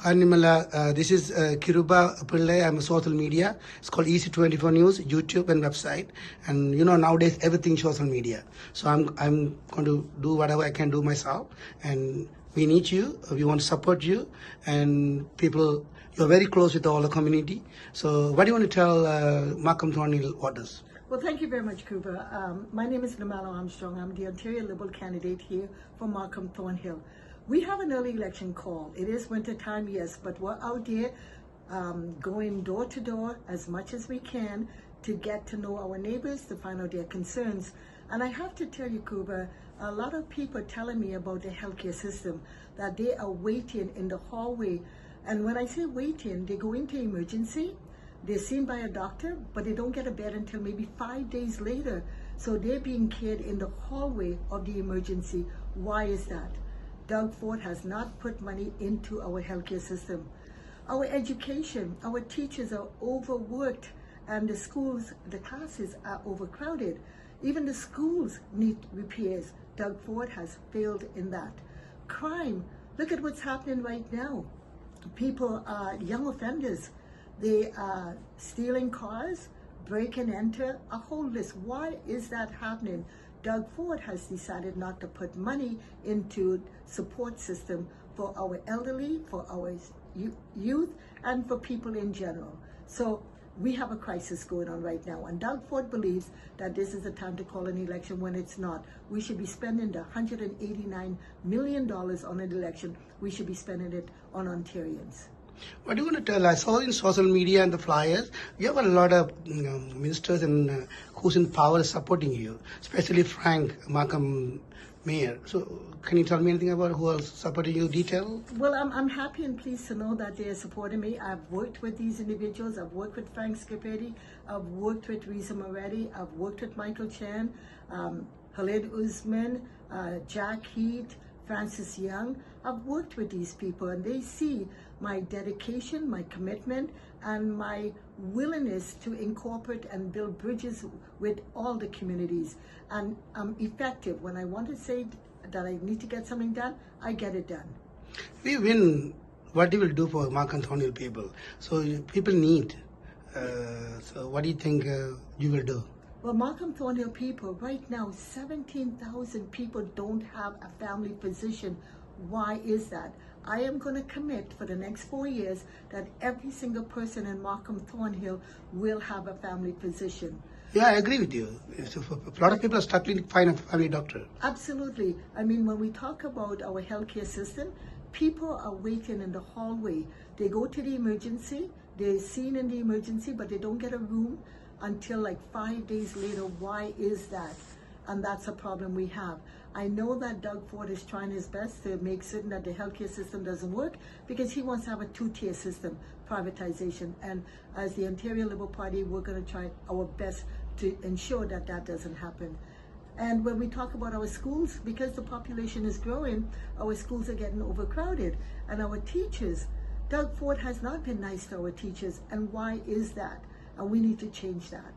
Hi Nimala, this is Kiruba Pillai. I'm a social media. It's called EC24 News, YouTube and website. And nowadays everything social media. So I'm going to do whatever I can do myself. And we need you. We want to support you. And people, you're very close with all the community. So what do you want to tell Malcolm Thornhill voters? Well, thank you very much, Cooper. My name is Nimala Armstrong. I'm the Ontario Liberal candidate here for Malcolm Thornhill. We have an early election call. It is winter time, yes, but we're out there going door to door as much as we can to get to know our neighbors, to find out their concerns. And I have to tell you, Cooper, a lot of people are telling me about the healthcare system, that they are waiting in the hallway. And when I say waiting, they go into emergency, they're seen by a doctor, but they don't get a bed until maybe 5 days later. So they're being cared in the hallway of the emergency. Why is that? Doug Ford has not put money into our healthcare system. Our education, our teachers are overworked, and the schools, the classes are overcrowded. Even the schools need repairs. Doug Ford has failed in that. Crime, look at what's happening right now. People are young offenders. They are stealing cars, break and enter, a whole list. Why is that happening? Doug Ford has decided not to put money into support system for our elderly, for our youth, and for people in general. So we have a crisis going on right now, and Doug Ford believes that this is the time to call an election when it's not. We should be spending the $189 million on an election. We should be spending it on Ontarians. What do you want to tell? I saw in social media and the flyers, you have a lot of ministers and who's in power supporting you, especially Frank Markham Mayor. So can you tell me anything about who else supporting you, detail? Well, I'm happy and pleased to know that they are supporting me. I've worked with these individuals. I've worked with Frank Scapetti. I've worked with Risa Moretti. I've worked with Michael Chan, Khalid Usman, Jack Heat, Francis Young. I've worked with these people, and they see my dedication, my commitment, and my willingness to incorporate and build bridges with all the communities. And I'm effective. When I want to say that I need to get something done, I get it done. We win. What you will do for Malcolm Thornhill people? So people need. So what do you think you will do? Well, Malcolm Thornhill people, right now, 17,000 people don't have a family physician. Why is that? I am going to commit for the next 4 years that every single person in Malcolm Thornhill will have a family physician. Yeah, I agree with you. A lot of people are struggling to find a family doctor. Absolutely. I mean, when we talk about our healthcare system, people are waiting in the hallway. They go to the emergency, they're seen in the emergency, but they don't get a room until like 5 days later. Why is that? And that's a problem we have. I know that Doug Ford is trying his best to make certain that the healthcare system doesn't work, because he wants to have a two-tier system, privatization. And as the Ontario Liberal Party, we're going to try our best to ensure that that doesn't happen. And when we talk about our schools, because the population is growing, our schools are getting overcrowded. And our teachers, Doug Ford has not been nice to our teachers. And why is that? And we need to change that.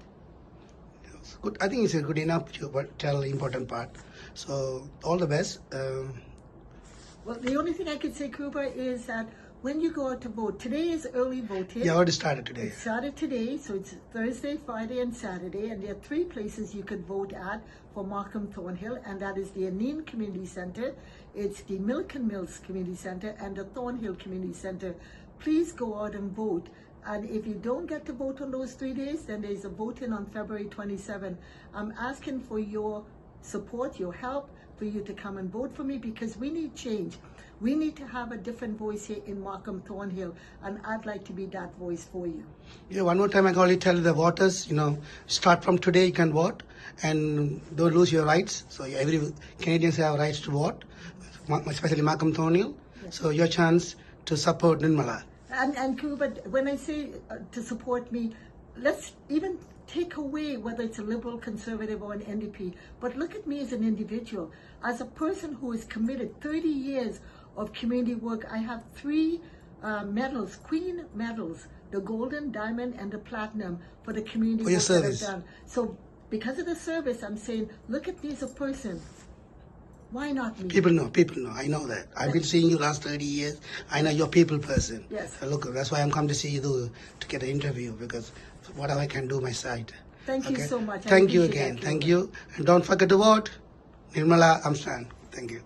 Good. I think it's a good enough to tell the important part. So all the best. Well, the only thing I could say, Cooper, is that when you go out to vote, today is early voting. Yeah, already started today. It started today, so it's Thursday, Friday, and Saturday, and there are 3 places you could vote at for Malcolm Thornhill, and that is the Aneen Community Center, it's the Milliken Mills Community Center, and the Thornhill Community Center. Please go out and vote. And if you don't get to vote on those 3 days, then there's a voting on February 27. I'm asking for your support, your help, for you to come and vote for me, because we need change. We need to have a different voice here in Malcolm Thornhill, and I'd like to be that voice for you. Yeah, one more time I can only tell the voters, start from today you can vote and don't lose your rights. So every Canadians have rights to vote, especially Malcolm Thornhill. Yes. So your chance to support Nirmala. And Cuba, when I say to support me, let's even take away whether it's a Liberal, Conservative, or an NDP, but look at me as an individual. As a person who is committed 30 years of community work, I have 3 medals, Queen medals, the golden, diamond, and the platinum for the community work that I've done. So because of the service, I'm saying, look at me as a person. Why not me? People know. I know that. I've been seeing you last 30 years. I know you're a people person. Yes. Look, that's why I'm come to see you to get an interview, because whatever I can do my side. Thank you so much. I Thank you appreciate again. that, Thank Kiruba. you. And don't forget to vote. Nirmala Armstrong. Thank you.